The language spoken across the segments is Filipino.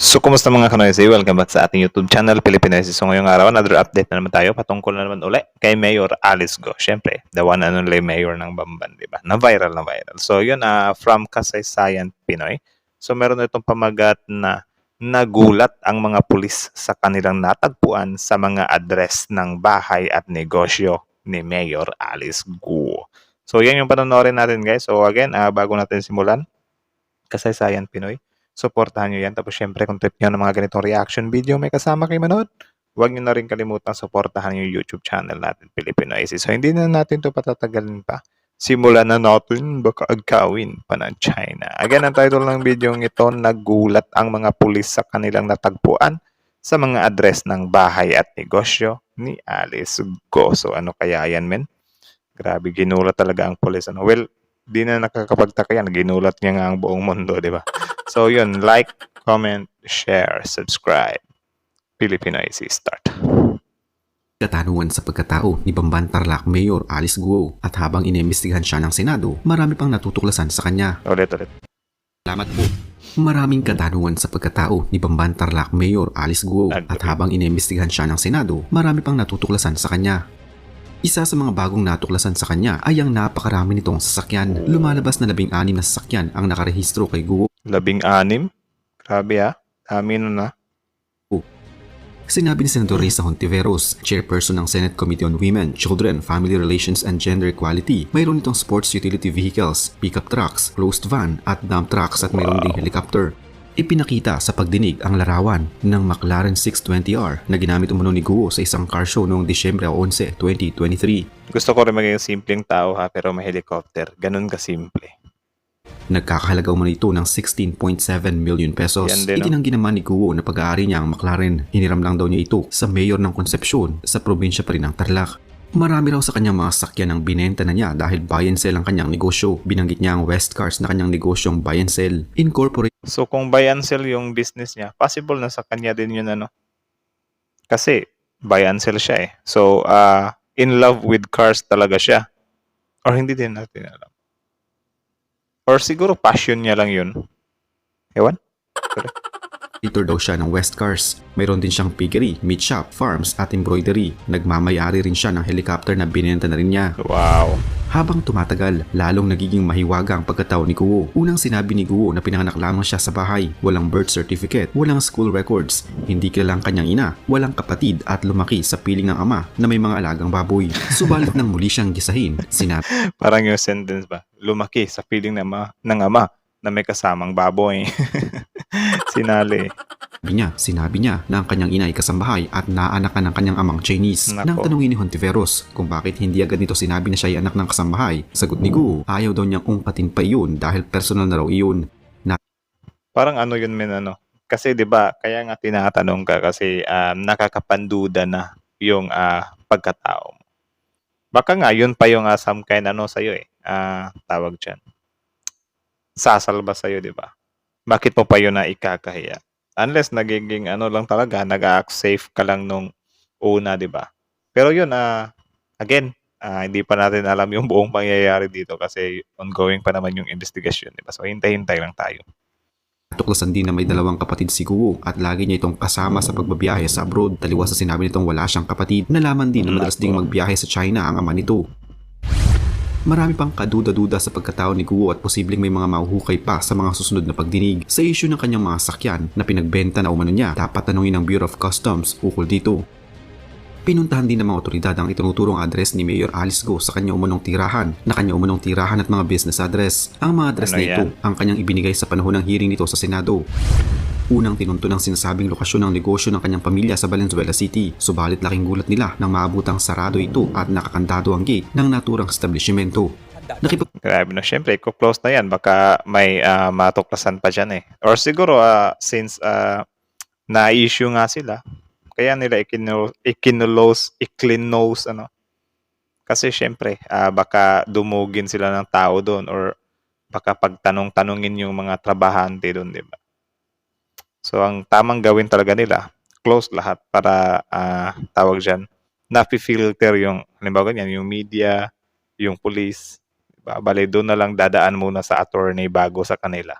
So, kumusta mga kanoysi? Welcome back sa ating YouTube channel, Pilipinesis. So, ngayong araw, another update na naman tayo. Patungkol na naman uli kay Mayor Alice Go. Siyempre, the one and only mayor ng Bamban, di ba? Na-viral, na viral. So, yun, from Kasaysayan, Pinoy. So, meron itong pamagat na nagulat ang mga pulis sa kanilang natagpuan sa mga address ng bahay at negosyo ni Mayor Alice Go. So, yan yung panonorin natin, guys. So, again, bago natin simulan, Kasaysayan Pinoy, suportahan nyo yan. Tapos syempre, kung trip nyo ng mga ganitong reaction video may kasama kayo manood, huwag nyo na rin kalimutang suportahan yung YouTube channel natin, Filipino IC. So hindi na natin to patatagalin pa. Simulan na natin, baka agkawin pa ng China. Again, ang title ng video ito, nagulat ang mga pulis sa kanilang natagpuan sa mga address ng bahay at negosyo ni Alice Go. So ano kaya yan, men? Grabe, ginulat talaga ang pulis. Ano? Well, di na nakakapagtaka yan. Ginulat niya nga ang buong mundo, di ba? So yun, like, comment, share, subscribe. Filipino IC start. Katanungan sa pagkatao ni Bamban Tarlac Mayor Alice Guo at habang inimbestigahan siya ng Senado, marami pang natutuklasan sa kanya. Ulit. Salamat po. Maraming katanungan sa pagkatao ni Bamban Tarlac Mayor Alice Guo at habang inimbestigahan siya ng Senado, marami pang natutuklasan sa kanya. Isa sa mga bagong natuklasan sa kanya ay ang napakarami nitong sasakyan. Lumalabas na 16 na sasakyan ang nakarehistro kay Guo. 16? Grabe Dami na. Sinabi ni Senador Risa Hontiveros, chairperson ng Senate Committee on Women, Children, Family Relations and Gender Equality, mayroon itong sports utility vehicles, pickup trucks, closed van at dump trucks at mayroon ding helicopter. Ipinakita sa pagdinig ang larawan ng McLaren 620R na ginamit umano ni Guo sa isang car show noong Disyembre 11, 2023. Gusto ko rin maging simpleng tao pero may helicopter. Ganun kasimple. Nagkakahalaga umano ito ng 16.7 million pesos. Yan din, no? Itinanggi naman ni Guo na pag-aari niya ang McLaren. Hiniram lang daw niya ito sa mayor ng Concepcion sa probinsya pa rin ng Tarlac. Marami raw sa kanyang mga sakyan ang binenta na niya dahil buy and sell ang kanyang negosyo. Binanggit niya ang West Cars na kanyang negosyong buy and sell. Incorporate. So kung buy and sell yung business niya, possible na sa kanya din yun ano. Kasi buy and sell siya So in love with cars talaga siya. Or hindi din natin alam. Or siguro passion niya lang yun. Ewan? Editor daw siya ng West Cars. Mayroon din siyang piggery, meat shop, farms at embroidery. Nagmamayari rin siya ng helicopter na binenta na rin niya. Wow. Habang tumatagal, lalong nagiging mahiwaga ang pagkatao ni Guo. Unang sinabi ni Guo na pinanganak lamang siya sa bahay, walang birth certificate, walang school records, hindi kilalang kanyang ina, walang kapatid at lumaki sa piling ng ama na may mga alagang baboy. Subalit nang muli siyang gisahin, sinabi Parang yung sentence ba? Lumaki sa piling ng ama na may kasamang baboy. Sinabi niya na ang kanyang ina ay kasambahay at naanakan ng kanyang amang Chinese. Nako. Nang tanungin ni Hontiveros kung bakit hindi agad nito sinabi na siya ay anak ng kasambahay, sagot ni Guo, ayaw daw niyang ungkatin pa iyon dahil personal na raw iyon. Parang ano yun men ano? Kasi 'di ba, kaya nga tinatanong ka kasi nakakapanduda na yung pagkatao mo. Baka nga yun pa yung some kind sa iyo tawag diyan. Sasalba sa iyo, 'di ba? Bakit mo pa yun na ikakahiya? Unless nagiging lang talaga, nag-act safe ka lang nung una, 'di ba? Pero yun again, hindi pa natin alam yung buong pangyayari dito kasi ongoing pa naman yung investigation, 'di ba? So hintay-hintay lang tayo. Tuklasan din na may dalawang kapatid si Guo at lagi niya itong kasama sa pagbabiyahe sa abroad. Taliwas sa sinabi nitong wala siyang kapatid. Nalaman din na madalas ding magbiyahe sa China ang ama nito. Marami pang kaduda-duda sa pagkatao ni Guo at posibleng may mga mahuhukay pa sa mga susunod na pagdinig. Sa issue ng kanyang mga sakyan na pinagbenta na umano niya, dapat tanungin ng Bureau of Customs ukol dito. Pinuntahan din ng mga otoridad ang itinuturong address ni Mayor Alice Go sa kanyang umunong tirahan at mga business address. Ang mga address na ito ang kanyang ibinigay sa panahon ng hearing nito sa Senado. Unang tinunto ng sinasabing lokasyon ng negosyo ng kanyang pamilya sa Valenzuela City, subalit laking gulat nila nang maabutang sarado ito at nakakandado ang gate ng naturang establishmento. Grabe na, syempre, close na yan. Baka may matuklasan pa dyan Or siguro, since na-issue nga sila, kaya nila ikinose, Kasi syempre, baka dumugin sila ng tao doon or baka pagtanong-tanongin yung mga trabahante doon, di ba? So, ang tamang gawin talaga nila, close lahat para, tawag dyan, napi-filter yung, halimbawa ganyan, yung media, yung police, diba? Bale, doon na lang dadaan muna sa attorney bago sa kanila.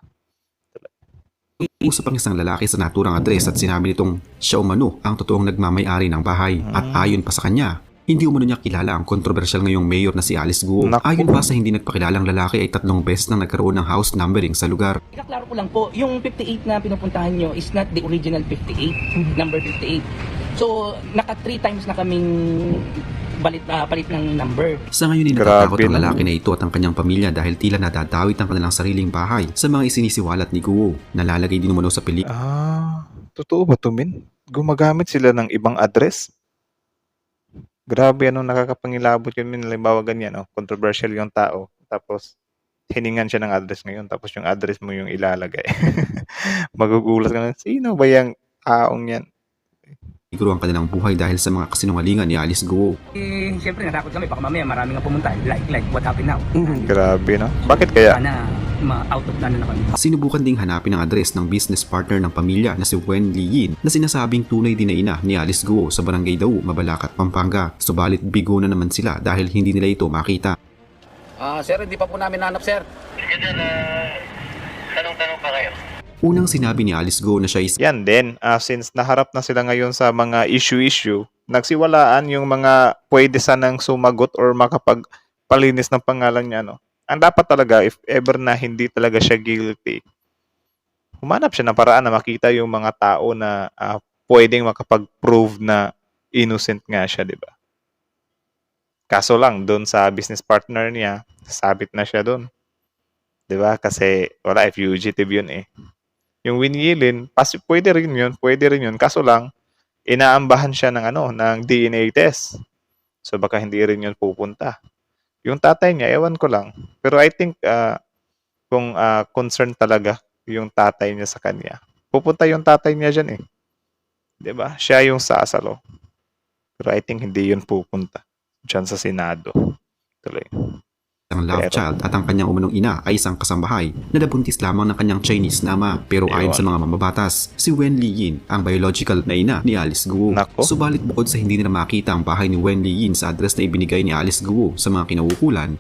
Usap ang isang lalaki sa naturang address at sinabi nitong siya umano ang totoong nagmamay-ari ng bahay. At ayon pa sa kanya, hindi umano niya kilala ang kontrobersyal ngayong mayor na si Alice Guo. Naku. Ayon pa sa hindi nagpakilalang lalaki ay 3 beses nang nagkaroon ng house numbering sa lugar. Ikaklaro ko lang po, yung 58 na pinupuntahan nyo is not the original 58, number 58. So, naka 3 times na kaming palit ng number. Sa ngayon ay natatakot Grabe ang naman. lalaki na ito at ang kanyang pamilya dahil tila nadadawit ang kanilang sariling bahay sa mga isinisiwalat ni Guo. Nalalagay din umano sa pelikula Totoo ba to, Min? Gumagamit sila ng ibang address? Grabe, nakakapangilabot yun, Min. Halimbawa ganyan, controversial yung tao. Tapos, hiningan siya ng address ngayon. Tapos yung address mo yung ilalagay. Magugulat ka na, sino ba yung taong yan? ang kanilang buhay dahil sa mga kasinungalingan ni Alice Guo. Siyempre natakot kami, baka mamaya marami nga pumunta, like what happened now. Grabe, no? Bakit kaya? Sana out of na kami. Sinubukan ding hanapin ang address ng business partner ng pamilya na si Wen Liyin na sinasabing tunay din na ina ni Alice Guo sa barangay Dau, Mabalacat, Pampanga. Subalit bigo na naman sila dahil hindi nila ito makita. Sir, hindi pa po namin nanap, sir. Tanong-tanong pa kayo. Unang sinabi ni Alice Guo na siya ay Yan din, since naharap na sila ngayon sa mga issue-issue, nagsiwalaan yung mga pwede sanang sumagot or makapagpalinis ng pangalan niya, no? Ang dapat talaga, if ever na hindi talaga siya guilty, humanap siya ng paraan na makita yung mga tao na pwedeng makapag-prove na innocent nga siya, di ba? Kaso lang, doon sa business partner niya, sabit na siya doon. Di ba? Kasi, wala, fugitive yun eh. Yung Winyilin, pwede rin yun. Kaso lang, inaambahan siya ng ng DNA test. So baka hindi rin yun pupunta. Yung tatay niya, ewan ko lang. Pero I think kung concern talaga yung tatay niya sa kanya, pupunta yung tatay niya dyan eh. 'Di ba? Siya yung sasalo. Pero I think hindi yun pupunta dyan sa Senado. Tuloy. ang love Pero- child at ang kanyang umunong ina ay isang kasambahay na nabuntis lamang ng kanyang Chinese na ama. Pero ayon sa mga mambabatas, si Wen Liyin ang biological na ina ni Alice Guo. Nako. Subalit bukod sa hindi nila makita ang bahay ni Wen Liyin sa address na ibinigay ni Alice Guo sa mga kinauukulan,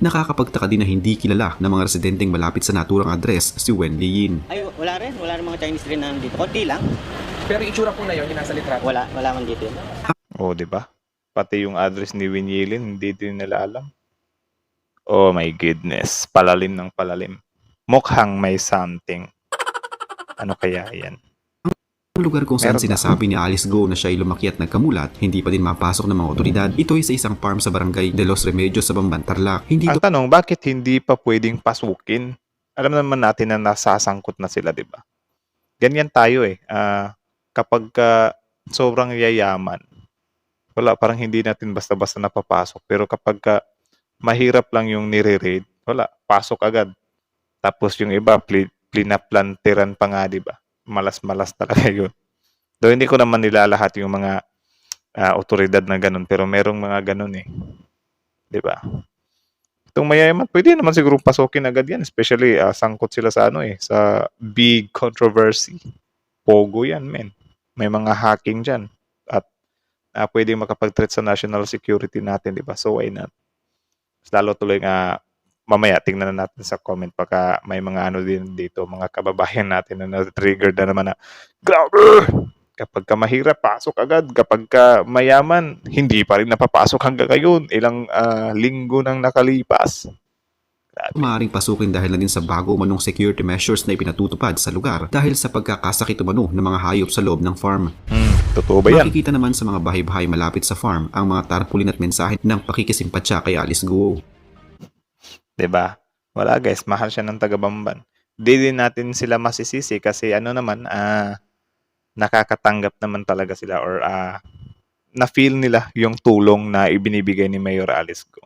nakakapagtaka din na hindi kilala ng mga residenteng malapit sa naturang address si Wen Liyin. Ay, wala rin. Wala rin mga Chinese rin na nandito. Konti lang. Pero yung itsura po na yun, yung nasa litrato. Wala man dito. Oh, 'di ba? Pati yung address ni Winyilin, hindi din nila alam. Oh my goodness, palalim ng palalim. Mukhang may something. Ano kaya 'yan? Ang lugar kung saan Meron ba? sinasabi ni Alice Guo na siya ay lumaki at nagkamulat, hindi pa din mapasok ng mga otoridad. Ito ay sa isang farm sa barangay De Los Remedios sa Bamban, Tarlac. Hindi Ang tanong, bakit hindi pa pwedeng pasukin? Alam naman natin na nasasangkot na sila, 'di ba? Ganyan tayo eh. Kapag sobrang yayaman, wala, parang hindi natin basta-basta napapasok. Pero kapag mahirap lang yung nire-raid, wala, pasok agad. Tapos yung iba, plinaplantiran pa nga, di ba? Malas-malas talaga yun. Though hindi ko naman nilalahat yung mga otoridad na ganun, pero merong mga ganun eh. Di ba? Itong mayayaman, pwede naman siguro pasukin agad yan. Especially, sangkot sila sa sa big controversy. Pogo yan, men. May mga hacking dyan. At pwede makapag-threat sa national security natin, di ba? So, why not? Lalo tuloy nga, mamaya, tingnan na natin sa comment baka may mga din dito, mga kababayan natin na na-trigger na naman na, grabe! Kapag ka mahirap, pasok agad. Kapag ka mayaman, hindi pa rin napapasok hanggang ngayon. Ilang linggo nang nakalipas. Grabe. maaaring pasukin dahil na din sa bago umanong security measures na ipinatutupad sa lugar dahil sa pagkakasakit umano ng mga hayop sa loob ng farm. Totoo ba yan? Makikita naman sa mga bahay-bahay malapit sa farm ang mga tarpaulin at mensahe ng pakikisimpatya kay Alice Guo. 'Di ba? Wala guys, mahal siya ng taga-Bamban. Di din natin sila masisisi kasi naman, nakakatanggap naman talaga sila or na-feel nila yung tulong na ibinibigay ni Mayor Alice Guo.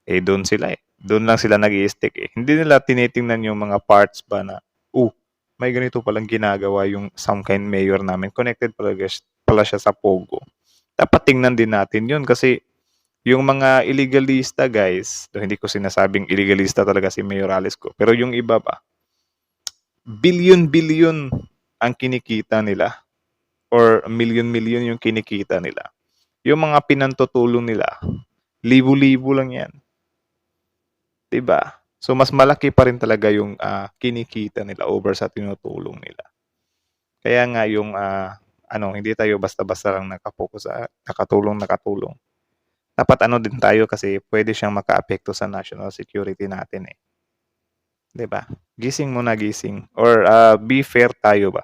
Doon sila eh. Doon lang sila nag-i-stick eh. Hindi nila tinitingnan yung mga parts ba na, may ganito palang ginagawa yung Samkain Mayor namin. Connected pala siya sa Pogo. Dapat tingnan din natin yun kasi yung mga illegalista guys, hindi ko sinasabing illegalista talaga si Mayor Alice Guo, pero yung iba pa, billion ang kinikita nila or million yung kinikita nila. Yung mga pinantutulong nila, libo-libo lang yan. 'Di ba? So mas malaki pa rin talaga yung kinikita nila over sa tinutulong nila. Kaya nga yung hindi tayo basta-basta lang nakapokus sa nakatulong. Dapat ano din tayo kasi pwede siyang makaapekto sa national security natin eh. 'Di ba? Gising muna gising or be fair tayo ba?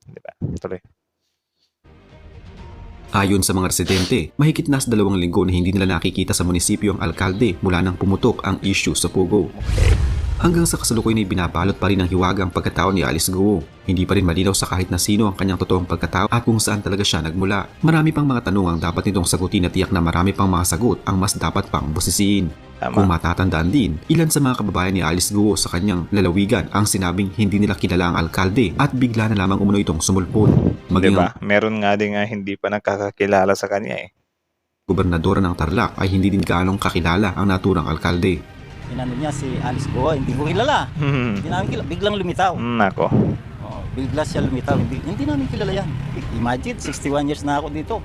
'Di ba? Tuloy. Ayon sa mga residente, mahigit na sa 2 linggo na hindi nila nakikita sa munisipyo ang alkalde mula nang pumutok ang issue sa Pugo. Hanggang sa kasalukuyan ay binabalot pa rin ng hiwaga ang pagkatao ni Alice Guo. Hindi pa rin malinaw sa kahit na sino ang kanyang totoong pagkatao at kung saan talaga siya nagmula. Marami pang mga tanong ang dapat nitong sagutin at tiyak na marami pang mga sagot ang mas dapat pang busisiin. Kung matatandaan din, ilan sa mga kababayan ni Alice Guo sa kanyang lalawigan ang sinabing hindi nila kilala ang alkalde at bigla na lamang umuno itong sumulpot. Maging Diba? Meron nga din hindi pa nakakakilala sa kanya eh. gobernadora ng Tarlac ay hindi din gaanong kakilala ang naturang alkalde. Inano niya si Alice Go, hindi ko kilala. Hindi namin kilala, biglang lumitaw. Nako. Oh, bigla siya lumitaw, hindi namin kilala yan. Imagine, 61 years na ako dito.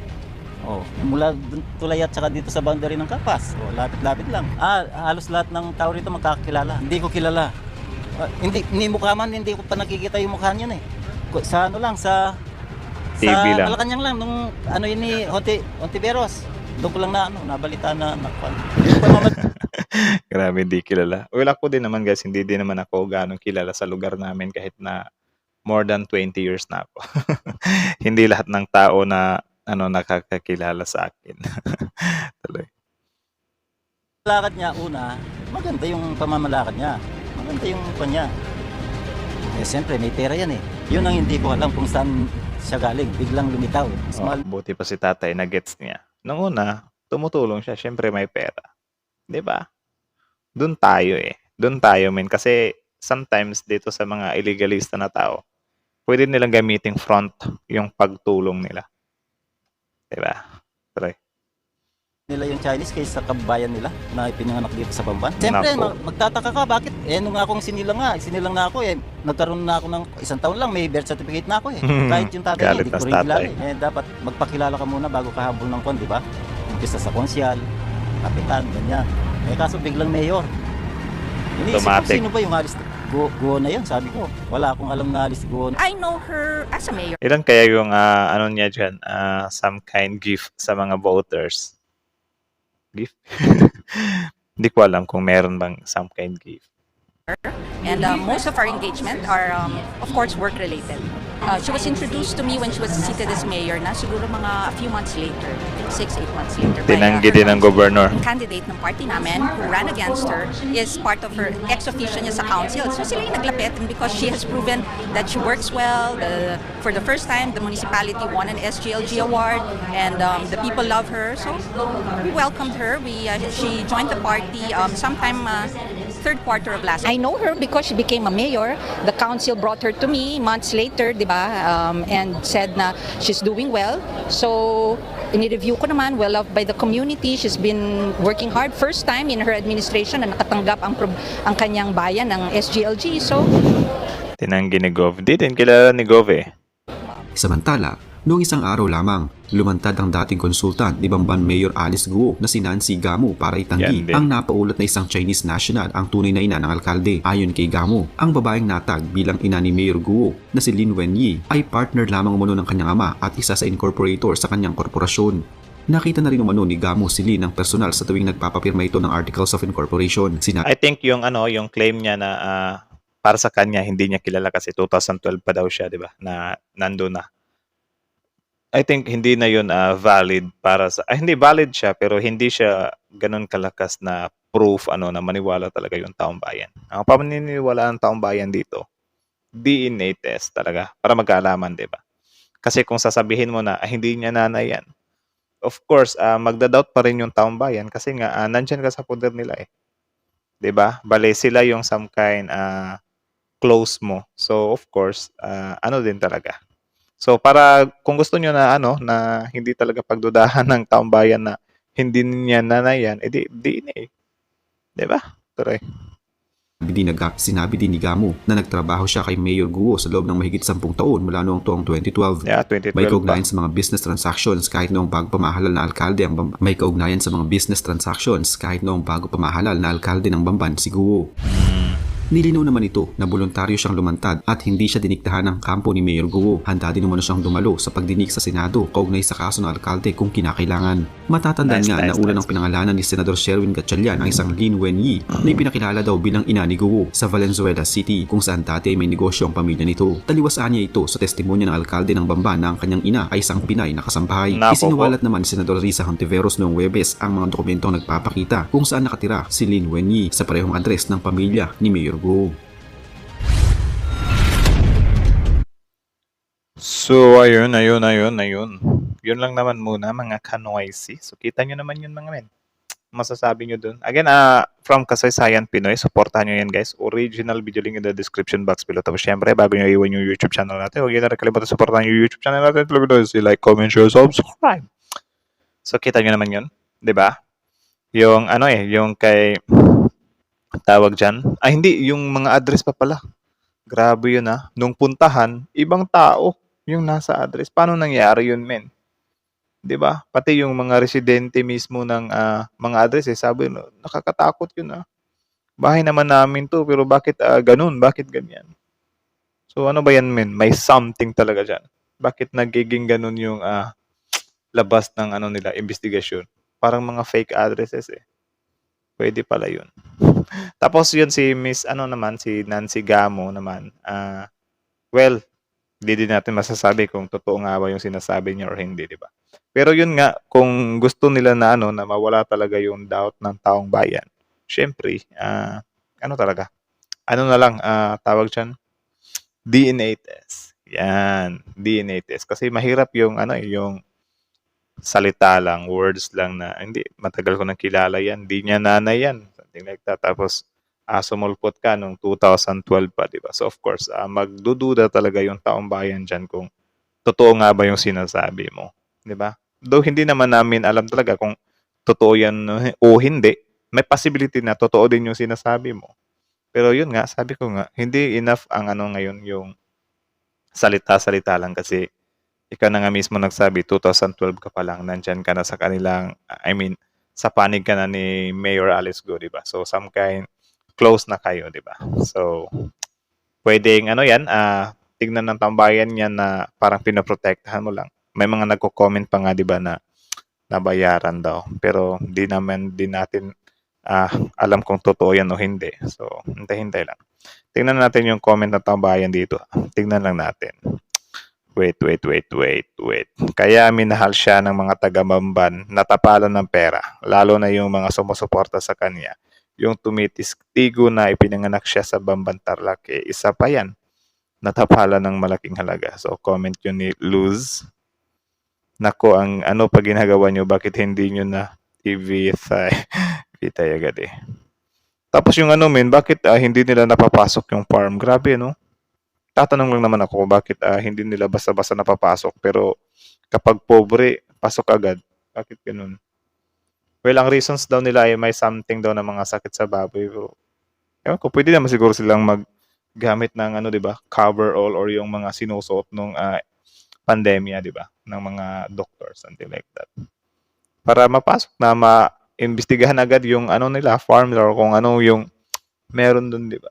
Oh, mula tulay at saka dito sa boundary ng Kapas. Oh, lapit-lapit lang. Halos lahat ng tao rito magkakilala. Hindi ko kilala. Ni mukha man, hindi ko pa nakikita yung mukha niya eh. Sa ano lang, sa TV lang. Malacanang lang, nung ano yun ni Hontiveros. Doon ko lang nabalita na nakpan. Grabe, hindi kilala. Well, ako din naman guys, hindi din naman ako ganong kilala sa lugar namin kahit na more than 20 years na ako. Hindi lahat ng tao na nakakakilala sa akin. Tuloy. Lakad niya una, maganda yung pamamalakad niya. Maganda yung kanya. Eh siyempre may pera yan eh. Yun ang hindi ko alam kung saan siya galing. Biglang lumitaw. Small. Buti pa si tatay na gets niya. Nung una, tumutulong siya. Siyempre may pera. 'Di ba? Doon tayo eh. Doon tayo men. Kasi sometimes dito sa mga illegalista na tao, pwede nilang gamiting front yung pagtulong nila. 'Di ba? Try. Nila yung Chinese kaysa kabayan nila na ipinanganak dito sa Bamban. Siyempre, Nako. magtataka ka, bakit? Nung akong sinilang na ako nagkaroon na ako ng 1 taon lang, may birth certificate na ako eh. Kahit yung tatay, Galit hindi na ko sa rin kilala tatay. eh. Dapat magpakilala ka muna bago ka habol ng di ba? Umpisa sa konsyal, kapitan, ganyan. Kaso biglang mayor. Iniisip ko, Automatic. sino ba yung Alice Go na yun? Sabi ko, wala akong alam na Alice Go. I know her as a mayor. Ilan kaya yung niya dyan, some kind gift sa mga voters? Gift? Hindi ko alam kung meron bang some kind gift. And most of our engagement are, of course, work-related. She was introduced to me when she was seated as mayor na siguro mga a few months later, 6-8 months later. by, Tinanggi her din ng gobernador. candidate ng party namin who ran against her is part of her ex-officio niya sa council. So sila yung naglapit and because she has proven that she works well, for the first time, the municipality won an SGLG award and the people love her. So we welcomed her. She joined the party sometime third quarter of last year. I know her because she became a mayor. The council brought her to me months later, di ba? And said na she's doing well. So, ini-review ko naman, well loved by the community. She's been working hard. First time in her administration na nakatanggap ang kanyang bayan ng SGLG. So, Tinanggi ni Gov. Di din kilala ni Gov eh. Samantala, noong isang araw lamang, lumantad ang dating konsultant ni Bamban Mayor Alice Guo na si Nancy Gamo para Yan itanggi din. ang napaulat na isang Chinese national ang tunay na ina ng alkalde. Ayon kay Gamo, ang babaeng natag bilang ina ni Mayor Guo na si Lin Wenyi ay partner lamang umano ng kanyang ama at isa sa incorporator sa kanyang korporasyon. Nakita na rin umano ni Gamo si Lin ng personal sa tuwing nagpapapirma ito ng Articles of Incorporation. I think yung yung claim niya na para sa kanya hindi niya kilala kasi 2012 pa daw siya, 'di ba? Na nandoon na. I think hindi na yun valid para sa hindi valid siya pero hindi siya ganun kalakas na proof na maniwala talaga yung taong bayan. Ang paniniwala ng taong bayan dito, DNA test talaga para magkaalaman, 'di ba? Kasi kung sasabihin mo na hindi niya nanay yan, of course, magda-doubt pa rin yung taong bayan kasi nga nandyan ka sa poder nila eh. 'Di ba? Bale sila yung some kind close mo. So of course, din talaga. So para kung gusto niyo na na hindi talaga pagdudahan ng taong bayan na hindi niya nanay yan, edi DNA. 'Di ba? Tuloy. Sinabi din ni Gamo na nagtrabaho siya kay Mayor Guo sa loob ng mahigit 10 taon mula noong taong 2012. Yeah, 2012 May pa. kaugnayan sa mga business transactions kahit noong bago pamahalal na alkalde ang Bamban. May kaugnayan sa mga business transactions kahit noong bago pamahalal na alkalde ng Bamban si Guo. Nilinaw naman ito na voluntaryo siyang lumantad at hindi siya diniktahan ng kampo ni Mayor Guo. Handa din naman siyang dumalo sa pagdinig sa Senado kaugnay sa kaso ng alkalde kung kinakailangan. Matatandaan nga na una ng pinangalanan ni Senador Sherwin Gatchalian ang isang Lin Wenyi na ipinakilala daw bilang ina ni Guo sa Valenzuela City kung saan dati ay may negosyo ang pamilya nito. Taliwasaan niya ito sa testimonya ng alkalde ng Bamban na ang kanyang ina ay isang Pinay na kasambahay. Naku po. Isinawalat naman ni Senador Risa Hontiveros noong Huwebes ang mga dokumentong nagpapakita kung saan nakatira si Lin Wenyi sa parehong address ng pamilya ni Mayor Guo. So, ayun. Yun lang naman muna mga ka-noisy. So, kita nyo naman yun mga men. Masasabi nyo dun. Again, from Kasaysayan Pinoy, supportahan nyo yan guys. Original video link in the description box below. Tapos syempre, bago nyo iwan yung YouTube channel natin, huwag nyo na rin kalimutan supportahan yung YouTube channel natin. Like, comment, share, subscribe. So, kita nyo naman yun. 'Di ba? Yung yung kay tawag dyan. Hindi, yung mga address pa pala. Grabe yun Nung puntahan, ibang tao yung nasa address. Paano nangyari yun, men? 'Di ba? Pati yung mga residente mismo ng mga address, sabi, nakakatakot yun Bahay naman namin to, pero bakit ganun? Bakit ganyan? So ano ba yan, men? May something talaga dyan. Bakit nagiging ganun yung labas ng nila, investigasyon? Parang mga fake addresses Pwede pala yun. Tapos yun si Miss si Nancy Gamo naman. Well, hindi din natin masasabi kung totoo nga ba yung sinasabi niya or hindi, di ba? Pero yun nga, kung gusto nila na na mawala talaga yung doubt ng taong bayan, syempre, talaga? Na lang, tawag dyan? DNA test. Yan, DNA test. Kasi mahirap yung, yung salita lang, words lang na, hindi, matagal ko nang kilala yan, hindi niya nanay yan, something like that. Tapos, sumulpot ka nung 2012 pa, di ba? So, of course, magdududa talaga yung taong bayan dyan kung totoo nga ba yung sinasabi mo, di ba? Though hindi naman namin alam talaga kung totoo yan o hindi, may possibility na totoo din yung sinasabi mo. Pero yun nga, sabi ko nga, hindi enough ang ngayon, yung salita-salita lang kasi ikaw na nga mismo nagsabi, 2012 ka pa lang, nandyan ka na sa kanilang, sa panig ka na ni Mayor Alice Go, di ba? So, some kind, close na kayo, di ba? So, pwedeng, yan, tignan ng tambayan yan na parang pinoprotektahan mo lang. May mga nagko-comment pa nga, di ba, na nabayaran daw. Pero, di natin alam kung totoo yan o hindi. So, hintay-hintay lang. Tignan natin yung comment ng tambayan dito. Tignan lang natin. Wait. Kaya minahal siya ng mga taga-Bamban na tapalan ng pera, lalo na yung mga sumusuporta sa kanya. Yung tumitigo na ipinanganak siya sa Bamban Tarlac, isa pa yan, natapalan ng malaking halaga. So, comment yun ni Luz. Nako, ang pa ginagawa nyo, bakit hindi nyo na i-vitay agad Tapos yung bakit hindi nila napapasok yung farm? Grabe, tatanong lang naman ako bakit hindi nila basta-basta napapasok pero kapag pobre, pasok agad. Bakit ganun? Well, ang reasons daw nila ay may something daw na mga sakit sa baboy. Pero, ewan ko, pwede naman siguro silang maggamit ng di ba, coverall or yung mga sinusuot nung pandemya, di ba, ng mga doctors, something like that. Para mapasok na ma-imbestigahan agad yung nila, farm or kung yung meron dun, di ba?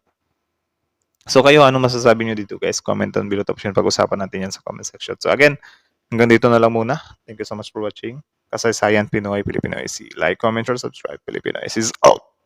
So kayo, ano masasabi nyo dito guys? Comment down below. Tapos yun, pag-usapan natin yan sa comment section. So again, hanggang dito na lang muna. Thank you so much for watching. Kasaysayan Pinoy, Filipino IC. Like, comment, or subscribe. Filipino IC is out.